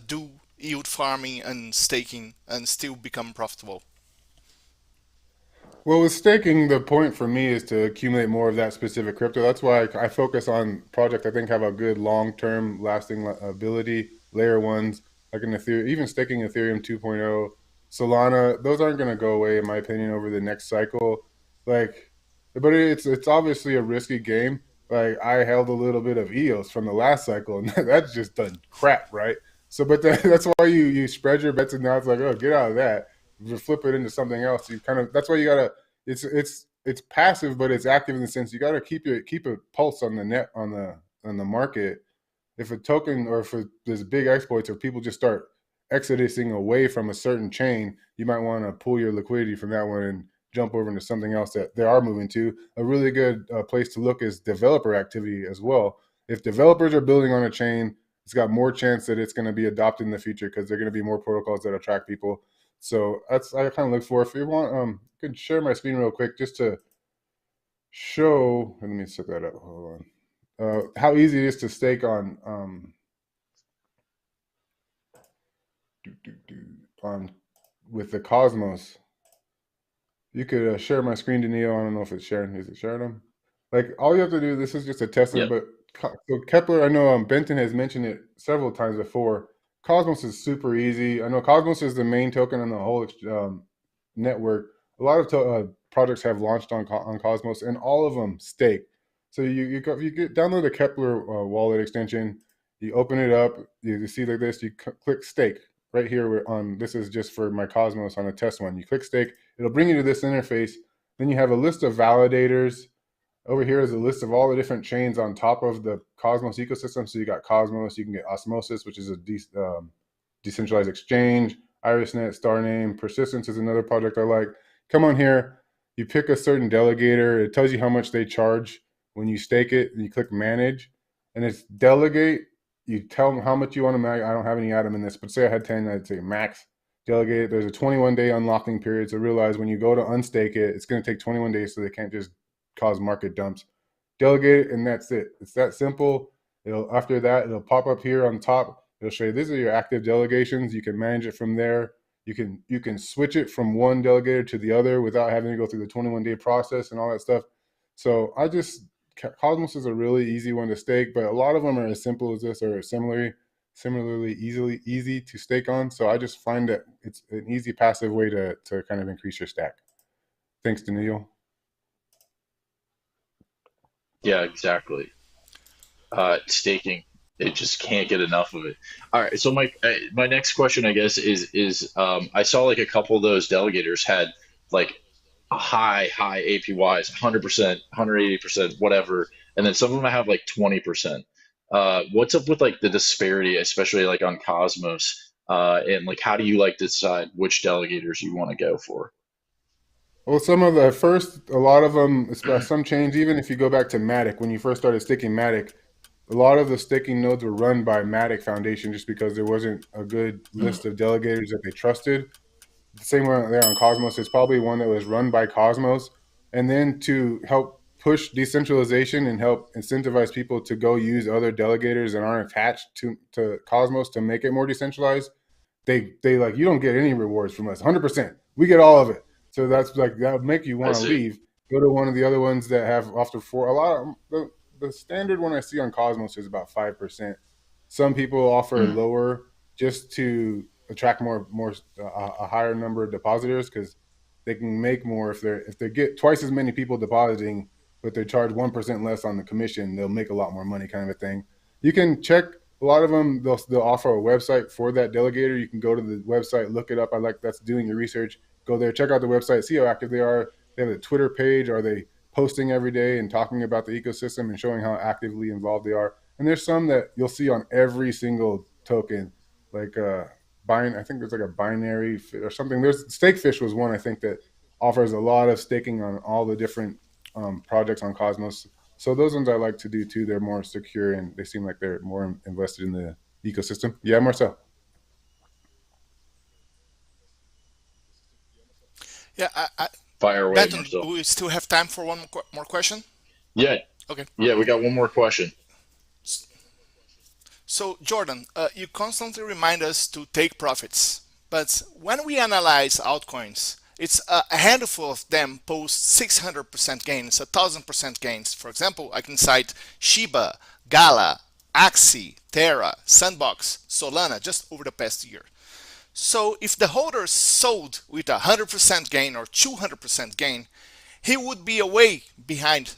do yield farming and staking and still become profitable? well, with staking, the point for me is to accumulate more of that specific crypto. That's why I focus on projects I think have a good long-term lasting ability. Layer ones, like an Ethereum, even staking Ethereum 2.0, Solana, those aren't going to go away, in my opinion, over the next cycle. Like but it's obviously a risky game. Like I held a little bit of EOS from the last cycle, and that's just done crap, right? So, but that's why you spread your bets, and now it's like, oh, get out of that, you flip it into something else. You kind of that's why you gotta. It's passive, but it's active in the sense you gotta keep a pulse on the net on the market. If a token or if there's big exploits or people just start exiting away from a certain chain, you might want to pull your liquidity from that one and jump over into something else that they are moving to. A really good place to look is developer activity as well. If developers are building on a chain, it's got more chance that it's going to be adopted in the future because they're going to be more protocols that attract people. So that's I kind of look for. If you want, I could share my screen real quick just to show. Let me set that up. Hold on. How easy it is to stake on on with the Cosmos. You could share my screen to Neo. I don't know if it's sharing. Is it sharing them? Like all you have to do. This is just a tester, Yep. but so Kepler. I know Benton has mentioned it several times before. Cosmos is super easy. I know Cosmos is the main token on the whole network. A lot of projects have launched on Cosmos, and all of them stake. So you download the Kepler wallet extension. You open it up. You see like this. You click stake right here. On this is just for my Cosmos on a test one. You click stake. It'll bring you to this interface. Then you have a list of validators. Over here is a list of all the different chains on top of the Cosmos ecosystem. So you got Cosmos. You can get Osmosis, which is a decentralized exchange. IrisNet, StarName, Persistence is another project I like. Come on here. You pick a certain delegator. It tells you how much they charge when you stake it, and you click manage, and it's delegate. You tell them how much you want to manage. I don't have any atom in this, but say I had 10, I'd say max delegate. There's a 21-day unlocking period. So realize when you go to unstake it, it's going to take 21 days, so they can't just cause market dumps. Delegate it, and that's it. It's that simple. After that, it'll pop up here on top. It'll show you these are your active delegations. You can manage it from there. You can switch it from one delegator to the other without having to go through the 21-day process and all that stuff. So Cosmos is a really easy one to stake, but a lot of them are as simple as this or similarly easy to stake on. So I just find that it's an easy passive way to kind of increase your stack. Thanks, Daniel. Yeah, exactly. Staking, it just can't get enough of it. All right, so my next question, I guess, is I saw like a couple of those delegators had like high APYs, 100%, 180%, whatever, and then some of them have like 20%. What's up with like the disparity, especially like on Cosmos, and like how do you like decide which delegators you want to go for? Well, a lot of them, some change. Even if you go back to Matic, when you first started staking Matic, a lot of the staking nodes were run by Matic Foundation just because there wasn't a good list of delegators that they trusted. The same one there on Cosmos is probably one that was run by Cosmos. And then to help push decentralization and help incentivize people to go use other delegators that aren't attached to Cosmos to make it more decentralized, they like, you don't get any rewards from us. 100%. We get all of it. So that's like that would make you I want to see. leave. Go to one of the other ones that have after four. A lot of the standard one I see on Cosmos is about 5%. Some people offer Mm, lower just to attract more a higher number of depositors because they can make more if they get twice as many people depositing, but they charge 1% less on the commission. They'll make a lot more money, kind of a thing. You can check a lot of them. They'll offer a website for that delegator. You can go to the website, look it up. I like that's doing your research. Go there, check out the website, see how active they are. They have a Twitter page. Are they posting every day and talking about the ecosystem and showing how actively involved they are? And there's some that you'll see on every single token, like I think there's like a binary or something. There's Stakefish was one I think that offers a lot of staking on all the different projects on Cosmos. So those ones I like to do too. They're more secure and they seem like they're more invested in the ecosystem. Yeah, Marcel. Yeah, fire away, Benton, Marcel. we still have time for one more question. Yeah, Okay. yeah, we got one more question. So, Jordan, you constantly remind us to take profits. But when we analyze altcoins, it's a handful of them post 600% gains, 1,000% gains. For example, I can cite Shiba, Gala, Axie, Terra, Sandbox, Solana just over the past year. So if the holder sold with 100% gain or 200% gain, he would be way behind.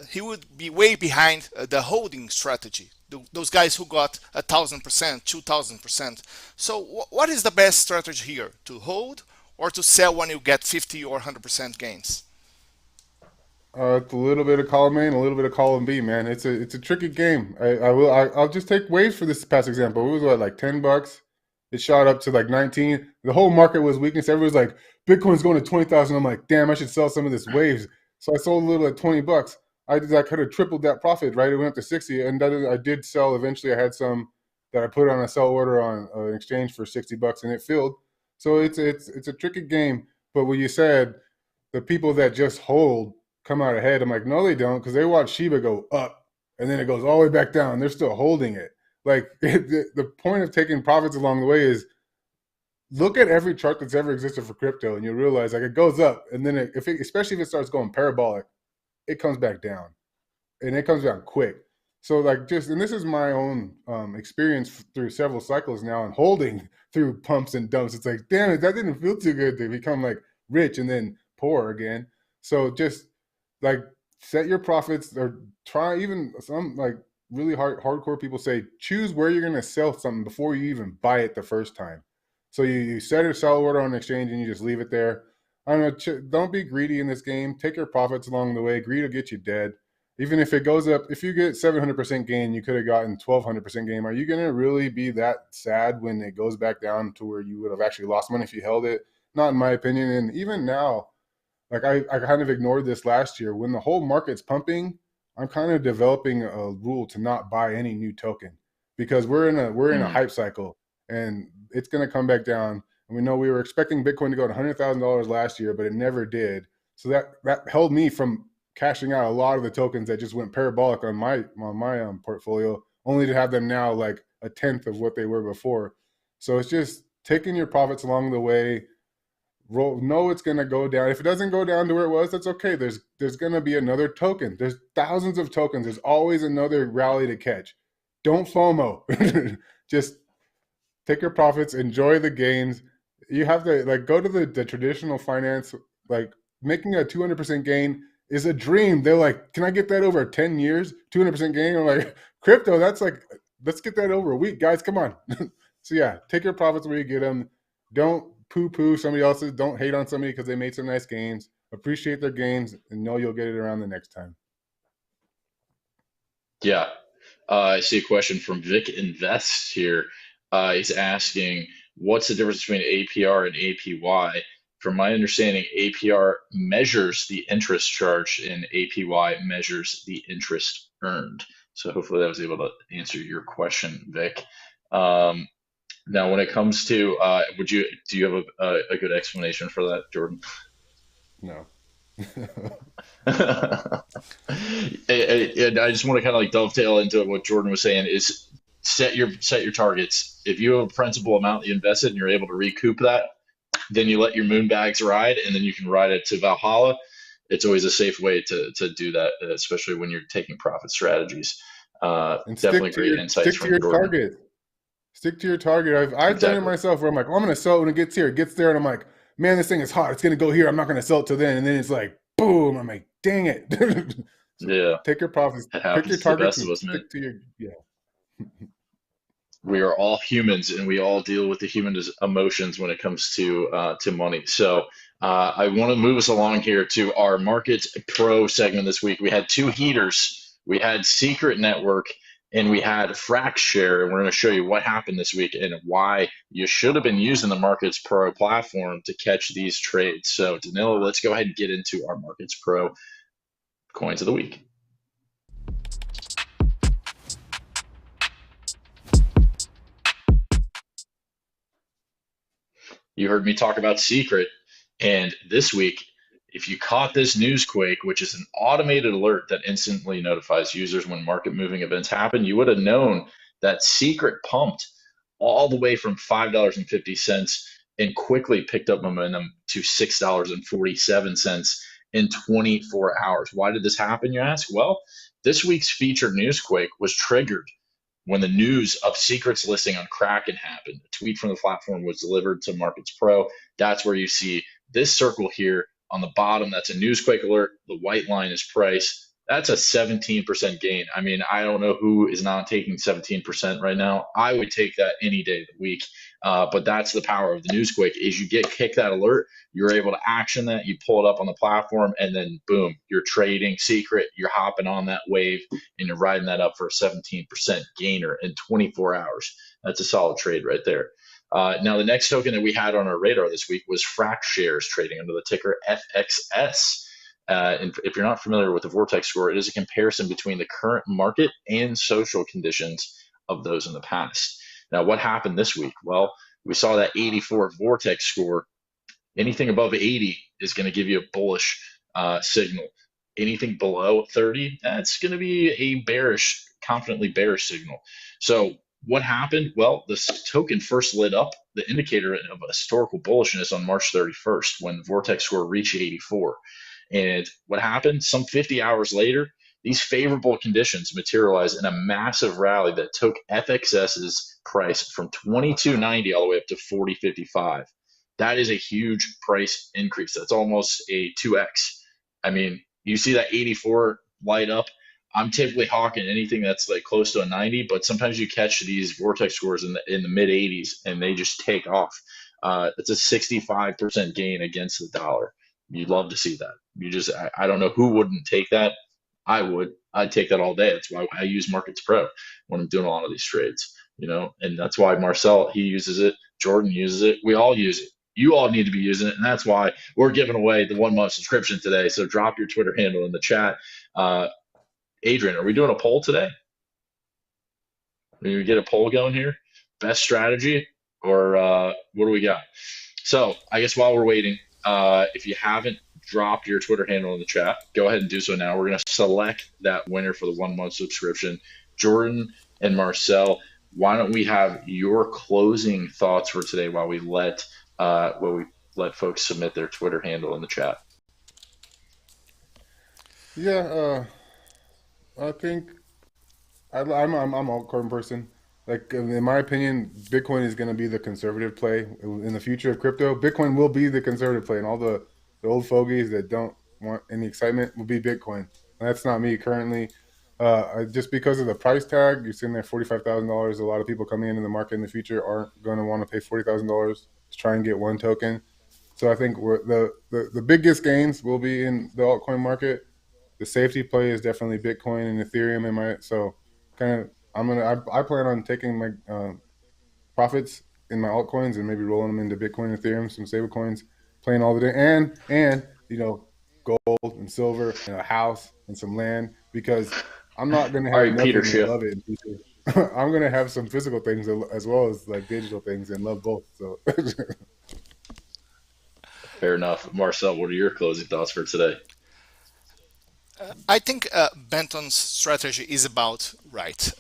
He would be way behind the holding strategy. Those guys who got 1,000%, 2,000%. So what is the best strategy here? To hold or to sell when you get 50 or 100% gains? It's a little bit of column A and a little bit of column B, man. It's a tricky game. I'll just take waves for this past example. It was what, like $10. It shot up to like 19. The whole market was weakness. Everyone's like, Bitcoin's going to 20,000. I'm like, damn, I should sell some of this waves. So I sold a little at $20. I could have tripled that profit, right? It went up to 60, and I did sell eventually. I had some that I put on a sell order on an exchange for $60, and it filled. So it's a tricky game. But what you said, the people that just hold come out ahead. I'm like, no, they don't, because they watch Shiba go up, and then it goes all the way back down. They're still holding it. Like the point of taking profits along the way is look at every chart that's ever existed for crypto, and you'll realize like it goes up, and then especially if it starts going parabolic, it comes back down, and it comes down quick. So like and this is my own experience through several cycles now, and holding through pumps and dumps. It's like, damn it, that didn't feel too good to become like rich and then poor again. So just like set your profits, or try, even some like really hardcore people say, choose where you're going to sell something before you even buy it the first time. So you set a sell order on an exchange and you just leave it there. I don't know, don't be greedy in this game. Take your profits along the way. Greed will get you dead. Even if it goes up, if you get 700% gain, you could have gotten 1,200% gain. Are you going to really be that sad when it goes back down to where you would have actually lost money if you held it? Not in my opinion. And even now, like I kind of ignored this last year. When the whole market's pumping, I'm kind of developing a rule to not buy any new token, because we're in a hype cycle, and it's going to come back down. And we know we were expecting Bitcoin to go to $100,000 last year, but it never did. So that held me from cashing out a lot of the tokens that just went parabolic on my portfolio, only to have them now like a tenth of what they were before. So it's just taking your profits along the way. Know it's going to go down. If it doesn't go down to where it was, that's okay. There's going to be another token. There's thousands of tokens. There's always another rally to catch. Don't FOMO. Just take your profits, enjoy the gains. You have to like go to the traditional finance, like making a 200% gain is a dream. They're like, can I get that over 10 years? 200% gain? I'm like, crypto, that's like, let's get that over a week, guys. Come on. So yeah, take your profits where you get them. Don't poo-poo somebody else's. Don't hate on somebody because they made some nice gains. Appreciate their gains and know you'll get it around the next time. Yeah. I see a question from Vic Invest here. He's asking, what's the difference between APR and APY? From my understanding, APR measures the interest charged and APY measures the interest earned. So hopefully that was able to answer your question, Vic. Now, when it comes to, do you have a good explanation for that, Jordan? No. And I just want to kind of like dovetail into what Jordan was saying is set your targets. If you have a principal amount that you invested and you're able to recoup that, then you let your moon bags ride, and then you can ride it to Valhalla. It's always a safe way to do that, especially when you're taking profit strategies. Definitely great insights from Jordan. Target. Stick to your target. I've done it myself where I'm like, I'm going to sell it when it gets here. It gets there, and I'm like, man, this thing is hot. It's going to go here. I'm not going to sell it till then. And then it's like, boom. I'm like, dang it. So yeah. Take your profits. Pick your targets and stick to your, We are all humans, and we all deal with the human emotions when it comes to money. So I want to move us along here to our Markets Pro segment this week. We had two heaters. We had Secret Network and we had FractShare, and we're going to show you what happened this week and why you should have been using the Markets Pro platform to catch these trades. So Danilo, let's go ahead and get into our Markets Pro coins of the week. You heard me talk about Secret, and this week, if you caught this newsquake, which is an automated alert that instantly notifies users when market moving events happen, you would have known that Secret pumped all the way from $5.50 and quickly picked up momentum to $6.47 in 24 hours. Why did this happen, you ask? Well, this week's featured newsquake was triggered when the news of Secret's listing on Kraken happened. A tweet from the platform was delivered to Markets Pro. That's where you see this circle here On the bottom, that's a newsquake alert. The white line is price. That's a 17% gain. I mean, I don't know who is not taking 17% right now. I would take that any day of the week. But that's the power of the newsquake is you kick that alert, you're able to action that, you pull it up on the platform, and then boom, you're trading secret, you're hopping on that wave, and you're riding that up for a 17% gainer in 24 hours. That's a solid trade right there. Now, the next token that we had on our radar this week was Frac Shares trading under the ticker FXS. And if you're not familiar with the Vortex score, it is a comparison between the current market and social conditions of those in the past. Now, what happened this week? Well, we saw that 84 Vortex score. Anything above 80 is going to give you a bullish signal. Anything below 30, that's going to be a bearish, confidently bearish signal. So what happened? Well, this token first lit up the indicator of historical bullishness on March 31st when the Vortex score reached 84. And what happened? Some 50 hours later, these favorable conditions materialized in a massive rally that took FXS's price from 22.90 all the way up to 40.55. That is a huge price increase. That's almost a 2x. I mean, you see that 84 light up. I'm typically hawking anything that's like close to a 90, but sometimes you catch these Vortex scores in the mid 80s and they just take off. It's a 65% gain against the dollar. You'd love to see that. I don't know who wouldn't take that. I would. I'd take that all day. That's why I use Markets Pro when I'm doing a lot of these trades, and that's why Marcel, he uses it. Jordan uses it. We all use it. You all need to be using it. And that's why we're giving away the 1 month subscription today. So drop your Twitter handle in the chat. Adrian, are we doing a poll today? Can we get a poll going here? Best strategy or what do we got? So I guess while we're waiting, if you haven't dropped your Twitter handle in the chat, go ahead and do so now. We're going to select that winner for the 1 month subscription. Jordan and Marcel, why don't we have your closing thoughts for today while we let folks submit their Twitter handle in the chat? Yeah, I think I'm an altcoin person. Like, in my opinion, Bitcoin is going to be the conservative play in the future of crypto. Bitcoin will be the conservative play, and all the old fogies that don't want any excitement will be Bitcoin. And that's not me currently. Just because of the price tag, you're sitting there $45,000. A lot of people coming into the market in the future aren't going to want to pay $40,000 to try and get one token. So I think the biggest gains will be in the altcoin market. The safety play is definitely Bitcoin and Ethereum. I plan on taking my profits in my altcoins and maybe rolling them into Bitcoin, Ethereum, some stable coins, playing all the day, and gold and silver and a house and some land, because I'm not going to have nothing and love it. I'm going to have some physical things as well as like digital things and love both. So fair enough. Marcel, what are your closing thoughts for today? I think Benton's strategy is about right.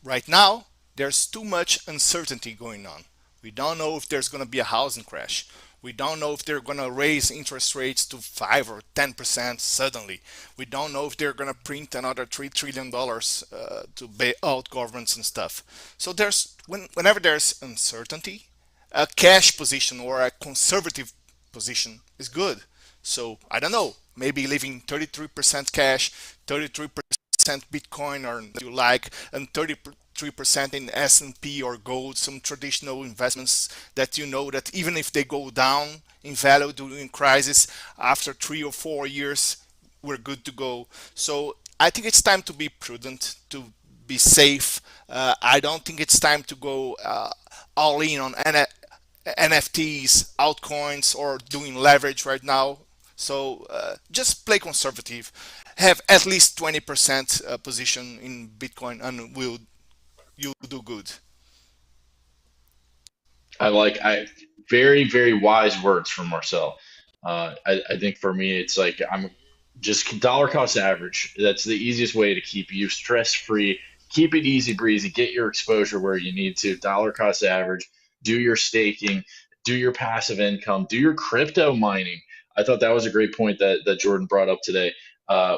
Right now, there's too much uncertainty going on. We don't know if there's going to be a housing crash. We don't know if they're going to raise interest rates to 5 or 10% suddenly. We don't know if they're going to print another $3 trillion to bail out governments and stuff. So whenever there's uncertainty, a cash position or a conservative position is good. So I don't know, maybe leaving 33% cash, 33% Bitcoin or you like, and 33% in S&P or gold, some traditional investments that you know that even if they go down in value during crisis, after 3 or 4 years, we're good to go. So I think it's time to be prudent, to be safe. I don't think it's time to go all in on NFTs, altcoins, or doing leverage right now. So just play conservative, have at least 20% position in Bitcoin, and you'll do good. Very, very wise words from Marcel. I think for me, it's like I'm just dollar cost average. That's the easiest way to keep you stress free. Keep it easy breezy. Get your exposure where you need to. Dollar cost average. Do your staking. Do your passive income. Do your crypto mining. I thought that was a great point that Jordan brought up today,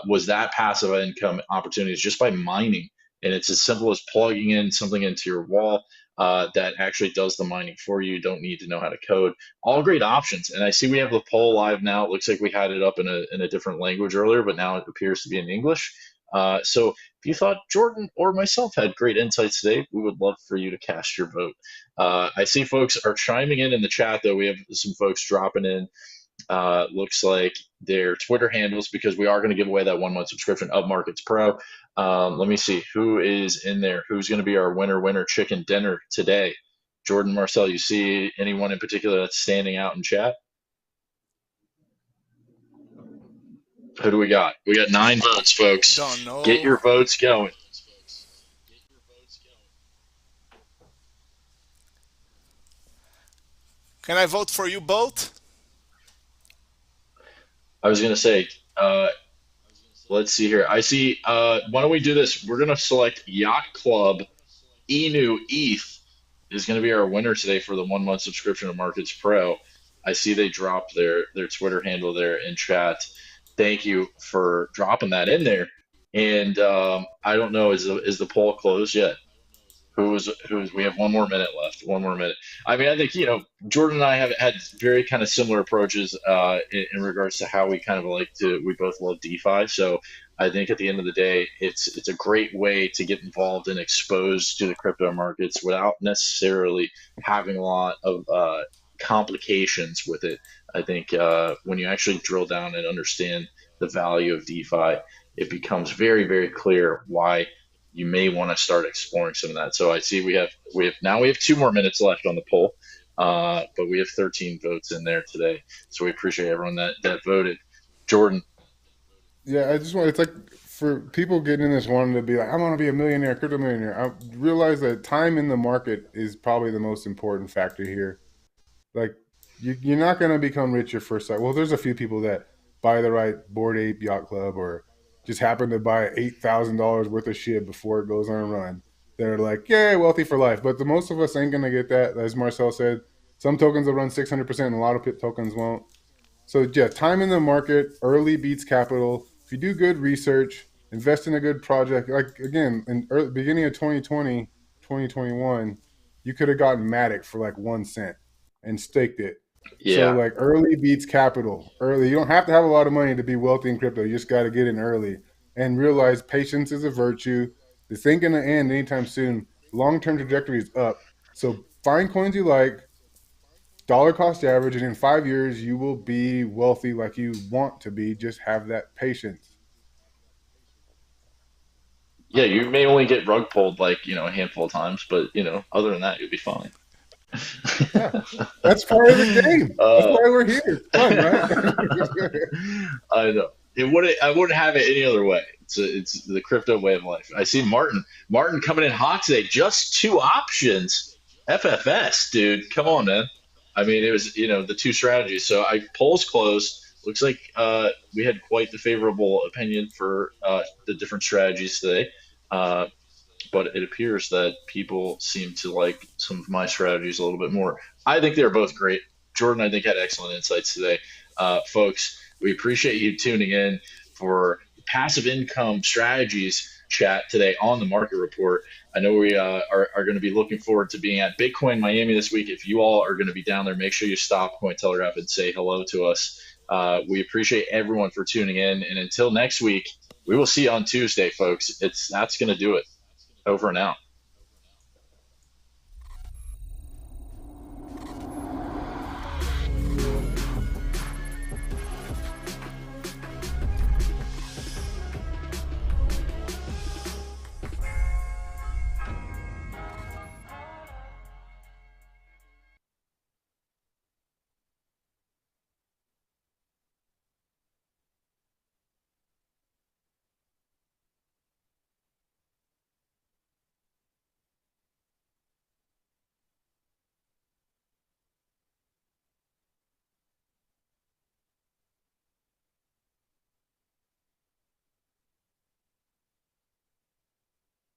was that passive income opportunities just by mining. And it's as simple as plugging in something into your wall. that actually does the mining for you. You don't need to know how to code. All great options. And I see we have the poll live now. It looks like we had it up in a different language earlier, but now it appears to be in English. So if you thought Jordan or myself had great insights today, we would love for you to cast your vote. I see folks are chiming in the chat, though. We have some folks dropping in. Looks like their Twitter handles, because we are going to give away that 1 month subscription of Markets Pro. Let me see who is in there. Who's going to be our winner chicken dinner today? Jordan, Marcel, you see anyone in particular that's standing out in chat? Who do we got? We got 9 votes, folks. Don't know. Get your votes going. Can I vote for you both? I was going to say, let's see here. I see, why don't we do this? We're going to select Yacht Club. Inu ETH is going to be our winner today for the 1 month subscription to Markets Pro. I see they dropped their Twitter handle there in chat. Thank you for dropping that in there. And I don't know, is the poll closed yet? Who's we have 1 more minute left. 1 more minute. I mean, I think, Jordan and I have had very kind of similar approaches in regards to how we kind of we both love DeFi. So I think at the end of the day, it's a great way to get involved and exposed to the crypto markets without necessarily having a lot of complications with it. I think when you actually drill down and understand the value of DeFi, it becomes very, very clear why you may want to start exploring some of that. So I see we have 2 more minutes left on the poll, but we have 13 votes in there today. So we appreciate everyone that voted. Jordan. Yeah, it's like for people getting in this wanting to be like, I want to be a millionaire, crypto millionaire. I realize that time in the market is probably the most important factor here. Like you're not going to become rich your first time. Well, there's a few people that buy the right Bored Ape Yacht Club or just happen to buy $8,000 worth of shit before it goes on a run. They're like, yeah, wealthy for life. But the most of us ain't going to get that. As Marcel said, some tokens will run 600% and a lot of pit tokens won't. So yeah, time in the market, early beats capital. If you do good research, invest in a good project. Like again, in beginning of 2020, 2021, you could have gotten Matic for like 1 cent and staked it. Yeah. So like early beats capital. Early, you don't have to have a lot of money to be wealthy in crypto. You just got to get in early and realize patience is a virtue. This ain't gonna end anytime soon. Long-term trajectory is up. So find coins you like, dollar cost average, and in 5 years you will be wealthy like you want to be. Just have that patience. Yeah, you may only get rug pulled a handful of times, but other than that, you'll be fine. Yeah, that's part of the game. That's why we're here. It's fun, right? I know. I wouldn't have it any other way. It's the crypto way of life. I see Martin coming in hot today. Just 2 options. FFS, dude. Come on, man. I mean, it was the 2 strategies. So polls closed. Looks like we had quite the favorable opinion for the different strategies today. But it appears that people seem to like some of my strategies a little bit more. I think they're both great. Jordan, I think, had excellent insights today. Folks, we appreciate you tuning in for passive income strategies chat today on the market report. I know we are going to be looking forward to being at Bitcoin Miami this week. If you all are going to be down there, make sure you stop Cointelegraph and say hello to us. We appreciate everyone for tuning in. And until next week, we will see you on Tuesday, folks. That's going to do it. Over and out.